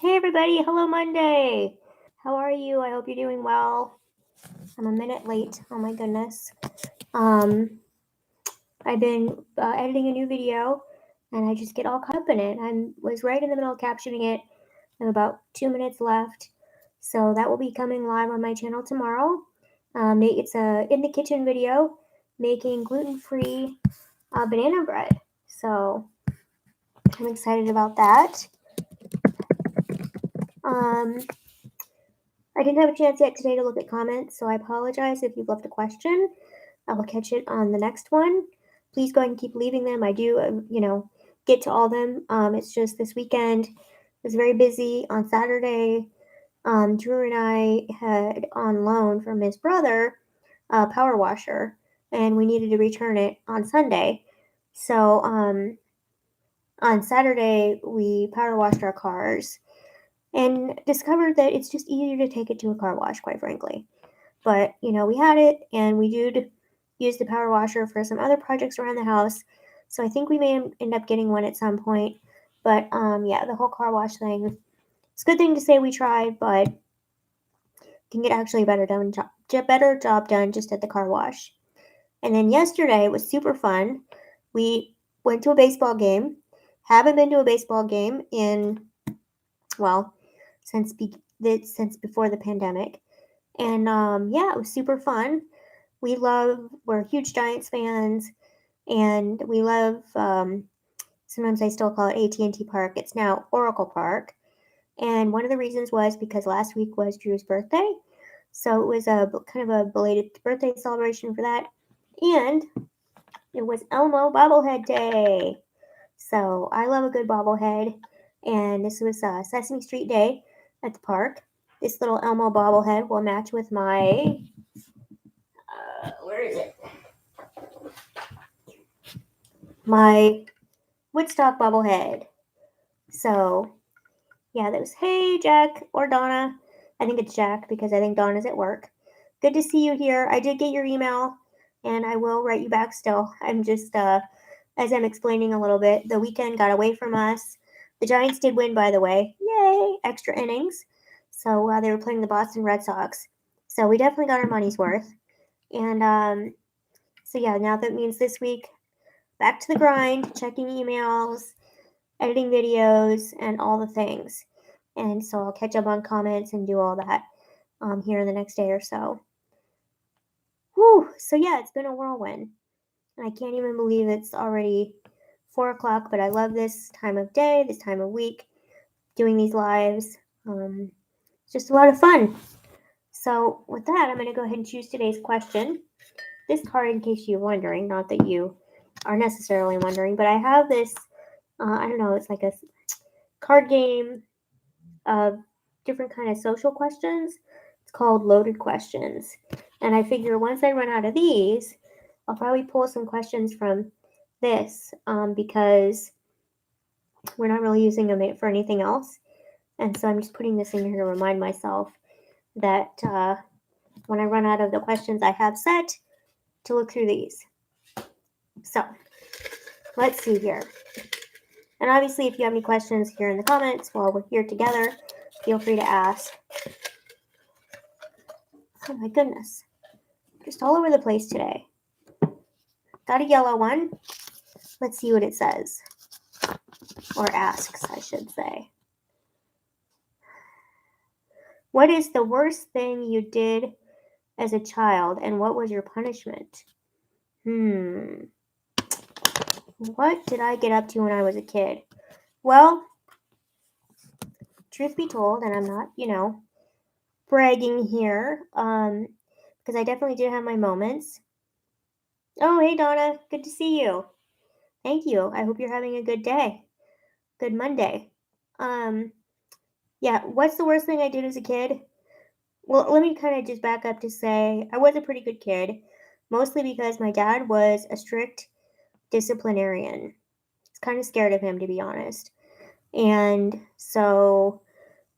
Hey everybody, hello Monday. How are you? I hope you're doing well. I'm a minute late. Oh my goodness. Um, I've been editing a new video, and I just get all caught up in it. I was right in the middle of captioning it. I have about 2 minutes left, so that will be coming live on my channel tomorrow. It's a in the kitchen video making gluten-free banana bread. So I'm excited about that. Um, I didn't have a chance yet today to look at comments, so I apologize if you've left a question. I will catch it on the next one. Please go ahead and keep leaving them. I do, get to all of them. It's just this weekend was very busy. On Saturday, Drew and I had on loan from his brother a power washer, and we needed to return it on Sunday. So on Saturday, we power washed our cars and discovered that it's just easier to take it to a car wash, quite frankly. But, we had it, and we did use the power washer for some other projects around the house. So I think we may end up getting one at some point. But, yeah, the whole car wash thing, it's a good thing to say we tried, but can get actually a better job done just at the car wash. And then yesterday was super fun. We went to a baseball game. Haven't been to a baseball game in, well, since before the pandemic. And yeah, it was super fun. We're huge Giants fans, and we love, sometimes I still call it AT&T Park. It's now Oracle Park. And one of the reasons was because last week was Drew's birthday. So it was a kind of a belated birthday celebration for that. And it was Elmo Bobblehead Day. So I love a good bobblehead. And this was Sesame Street Day at the park. This little Elmo bobblehead will match with my, where is it? My Woodstock bobblehead. So, yeah, that was, hey, Jack or Donna. I think it's Jack because I think Donna's at work. Good to see you here. I did get your email, and I will write you back still. I'm just, as I'm explaining a little bit, the weekend got away from us. The Giants did win, by the way. Yay! Extra innings. So they were playing the Boston Red Sox. So we definitely got our money's worth. And so, yeah, now that means this week, back to the grind, checking emails, editing videos, and all the things. And so I'll catch up on comments and do all that here in the next day or so. Whew. So, yeah, it's been a whirlwind. And I can't even believe it's already 4 o'clock, but I love this time of day, this time of week, doing these lives. It's just a lot of fun. So, with that, I'm going to go ahead and choose today's question. This card, in case you're wondering, not that you are necessarily wondering, but I have this, I don't know, it's like a card game of different kind of social questions. It's called Loaded Questions. And I figure once I run out of these, I'll probably pull some questions from this because we're not really using them for anything else. And so I'm just putting this in here to remind myself that when I run out of the questions I have set, to look through these. So let's see here. And obviously, if you have any questions here in the comments while we're here together, feel free to ask. Oh my goodness. Just all over the place today. Got a yellow one. Let's see what it says. Or asks, I should say. What is the worst thing you did as a child, and what was your punishment? What did I get up to when I was a kid? Well, truth be told, and I'm not, bragging here, because I definitely did have my moments. Oh, hey, Donna. Good to see you. Thank you. I hope you're having a good day. Good Monday. Yeah, what's the worst thing I did as a kid? Well, let me kind of just back up to say I was a pretty good kid, mostly because my dad was a strict disciplinarian. I was kind of scared of him, to be honest. And so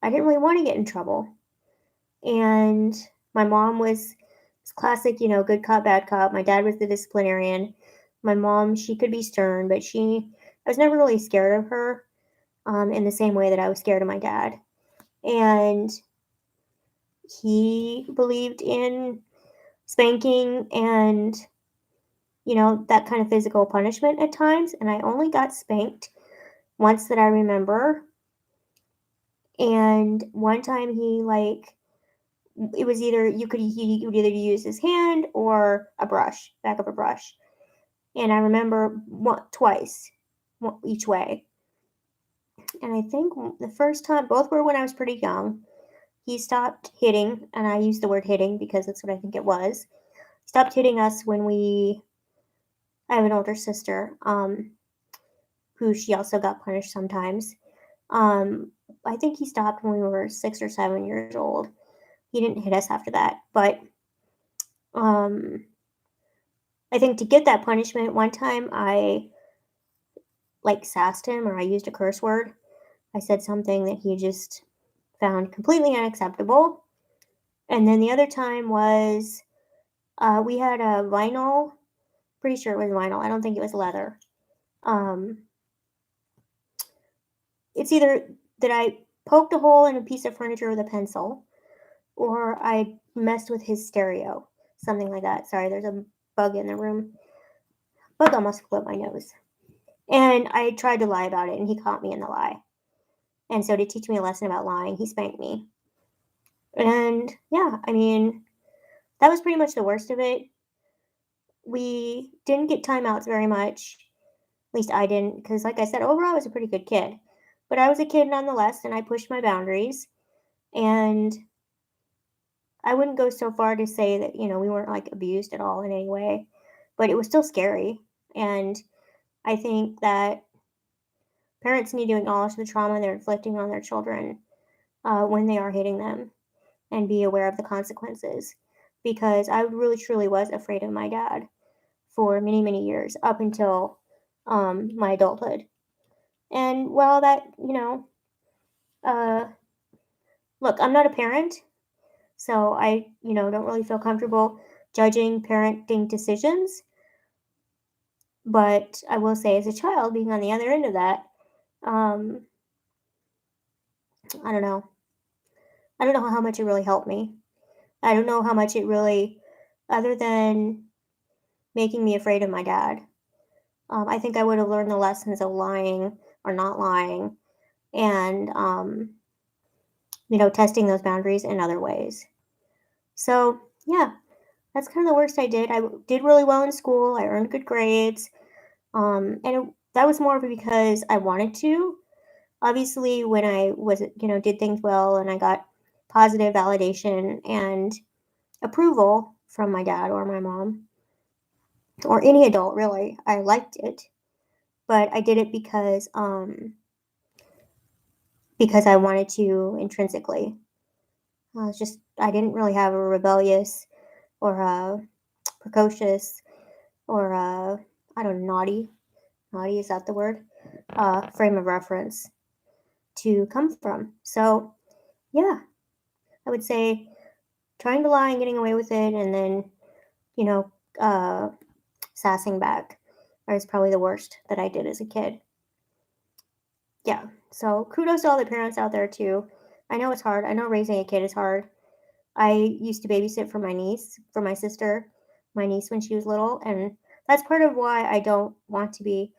I didn't really want to get in trouble. And my mom was classic, good cop, bad cop. My dad was the disciplinarian. My mom, she could be stern, but I was never really scared of her in the same way that I was scared of my dad. And he believed in spanking and, that kind of physical punishment at times. And I only got spanked once that I remember. And one time it was either he would either use his hand or a brush, back of a brush. And I remember twice, each way. And I think the first time, both were when I was pretty young. He stopped hitting, and I use the word hitting because that's what I think it was. Stopped hitting us when I have an older sister, who she also got punished sometimes. I think he stopped when we were 6 or 7 years old. He didn't hit us after that, but I think to get that punishment, one time I sassed him, or I used a curse word. I said something that he just found completely unacceptable. And then the other time was we had a vinyl. Pretty sure it was vinyl. I don't think it was leather. It's either that I poked a hole in a piece of furniture with a pencil, or I messed with his stereo, something like that. Sorry, there's a bug in the room. Bug almost flew up my nose. And I tried to lie about it, and he caught me in the lie. And so to teach me a lesson about lying, he spanked me. And yeah, I mean, that was pretty much the worst of it. We didn't get timeouts very much. At least I didn't, because like I said, overall I was a pretty good kid. But I was a kid nonetheless, and I pushed my boundaries. And I wouldn't go so far to say that, we weren't abused at all in any way. But it was still scary. And I think that parents need to acknowledge the trauma they're inflicting on their children when they are hitting them, and be aware of the consequences. Because I really truly was afraid of my dad for many, many years, up until my adulthood. And while that, look, I'm not a parent, so I, don't really feel comfortable judging parenting decisions. But I will say, as a child, being on the other end of that, I don't know. I don't know how much it really helped me. I don't know how much it really, other than making me afraid of my dad. I think I would have learned the lessons of lying or not lying, and, testing those boundaries in other ways. So, yeah, that's kind of the worst I did. I did really well in school. I earned good grades. That was more because I wanted to. Obviously, when I was, did things well and I got positive validation and approval from my dad or my mom or any adult, really, I liked it. But I did it because I wanted to intrinsically. I didn't really have a rebellious or a precocious or a, I don't know, naughty, is that the word? Frame of reference to come from. So, yeah, I would say trying to lie and getting away with it, and then, sassing back is probably the worst that I did as a kid. Yeah, so kudos to all the parents out there, too. I know it's hard. I know raising a kid is hard. I used to babysit for my sister, my niece when she was little, and that's part of why I don't want to be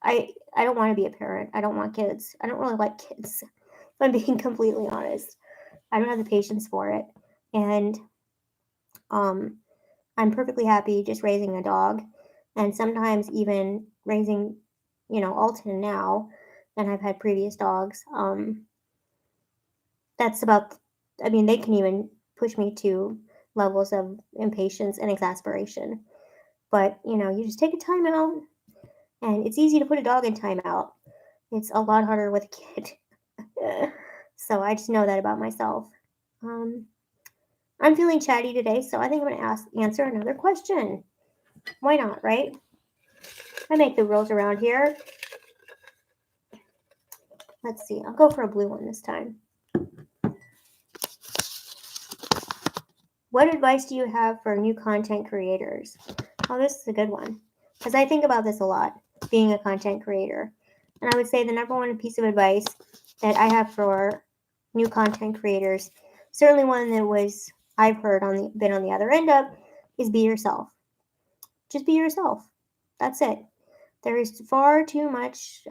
I don't want to be a parent. I don't want kids. I don't really like kids. If I'm being completely honest. I don't have the patience for it. And I'm perfectly happy just raising a dog, and sometimes even raising, Alton now, and I've had previous dogs. That's about, I mean, they can even push me to levels of impatience and exasperation. But, you just take a time out, and it's easy to put a dog in timeout. It's a lot harder with a kid. So I just know that about myself. I'm feeling chatty today, so I think I'm going to answer another question. Why not, right? I make the rules around here. Let's see. I'll go for a blue one this time. What advice do you have for new content creators? Oh, this is a good one, because I think about this a lot, being a content creator. And I would say the number one piece of advice that I have for new content creators. Certainly one that I've been on the other end of is be yourself. Just be yourself. That's it. There is far too much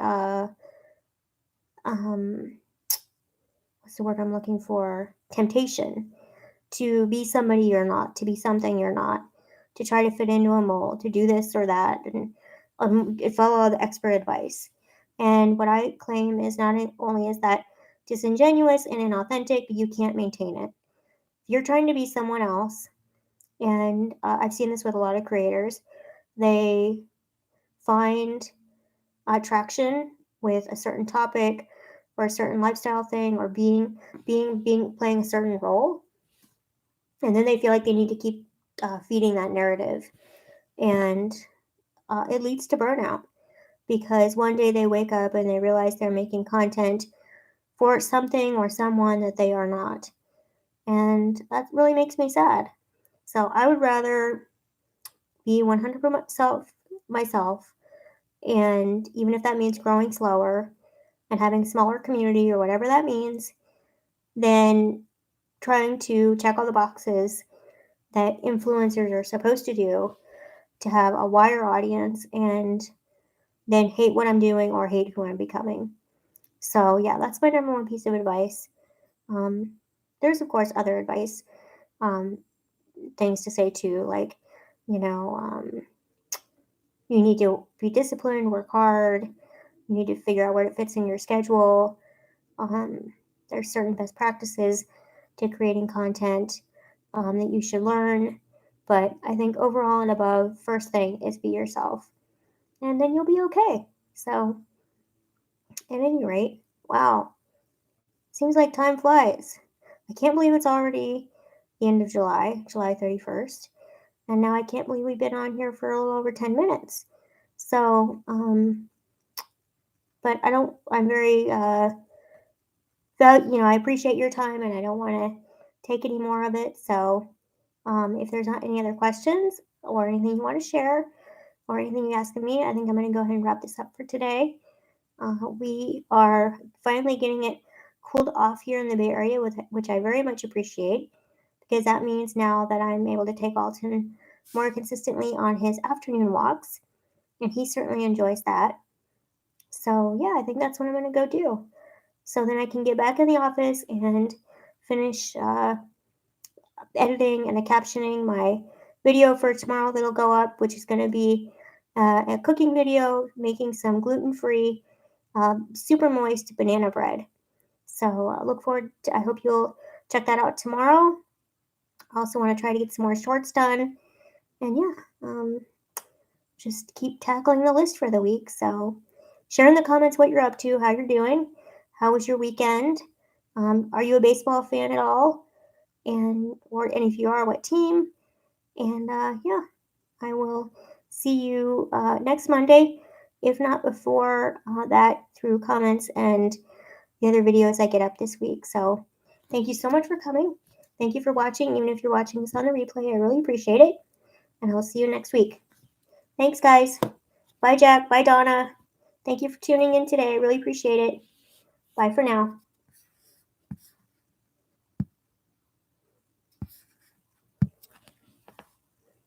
what's the word I'm looking for? Temptation to be somebody you're not, to be something you're not, to try to fit into a mold, to do this or that, and follow all the expert advice. And what I claim is not only is that disingenuous and inauthentic, you can't maintain it. If you're trying to be someone else, and I've seen this with a lot of creators, they find traction with a certain topic or a certain lifestyle thing or playing a certain role, and then they feel like they need to keep feeding that narrative, and it leads to burnout because one day they wake up and they realize they're making content for something or someone that they are not, and that really makes me sad. So I would rather be 100% myself, and even if that means growing slower and having smaller community or whatever that means, then trying to check all the boxes that influencers are supposed to do to have a wider audience and then hate what I'm doing or hate who I'm becoming. So, yeah, that's my number one piece of advice. Um, there's, of course, other advice, um, things to say too, like, you know, you need to be disciplined, work hard, you need to figure out where it fits in your schedule. There's certain best practices to creating content that you should learn. But I think overall and above, first thing is be yourself, and then you'll be okay. So, at any rate, wow, seems like time flies. I can't believe it's already the end of July, July 31st, and now I can't believe we've been on here for a little over 10 minutes. So, but I'm very, I appreciate your time and I don't want to take any more of it. So, if there's not any other questions or anything you want to share or anything you ask of me, I think I'm going to go ahead and wrap this up for today. We are finally getting it cooled off here in the Bay Area, which I very much appreciate because that means now that I'm able to take Alton more consistently on his afternoon walks, and he certainly enjoys that. So, yeah, I think that's what I'm going to go do. So then I can get back in the office and finish editing and captioning my video for tomorrow that'll go up, which is going to be a cooking video making some gluten-free, super moist banana bread. So I hope you'll check that out tomorrow. I also want to try to get some more shorts done. And yeah, just keep tackling the list for the week. So share in the comments what you're up to, how you're doing, how was your weekend, are you a baseball fan at all, and if you are, what team? And yeah, I will see you next Monday, if not before that, through comments and the other videos I get up this week. So thank you so much for coming. Thank you for watching, even if you're watching this on the replay. I really appreciate it. And I will see you next week. Thanks, guys. Bye, Jack. Bye, Donna. Thank you for tuning in today. I really appreciate it. Bye for now.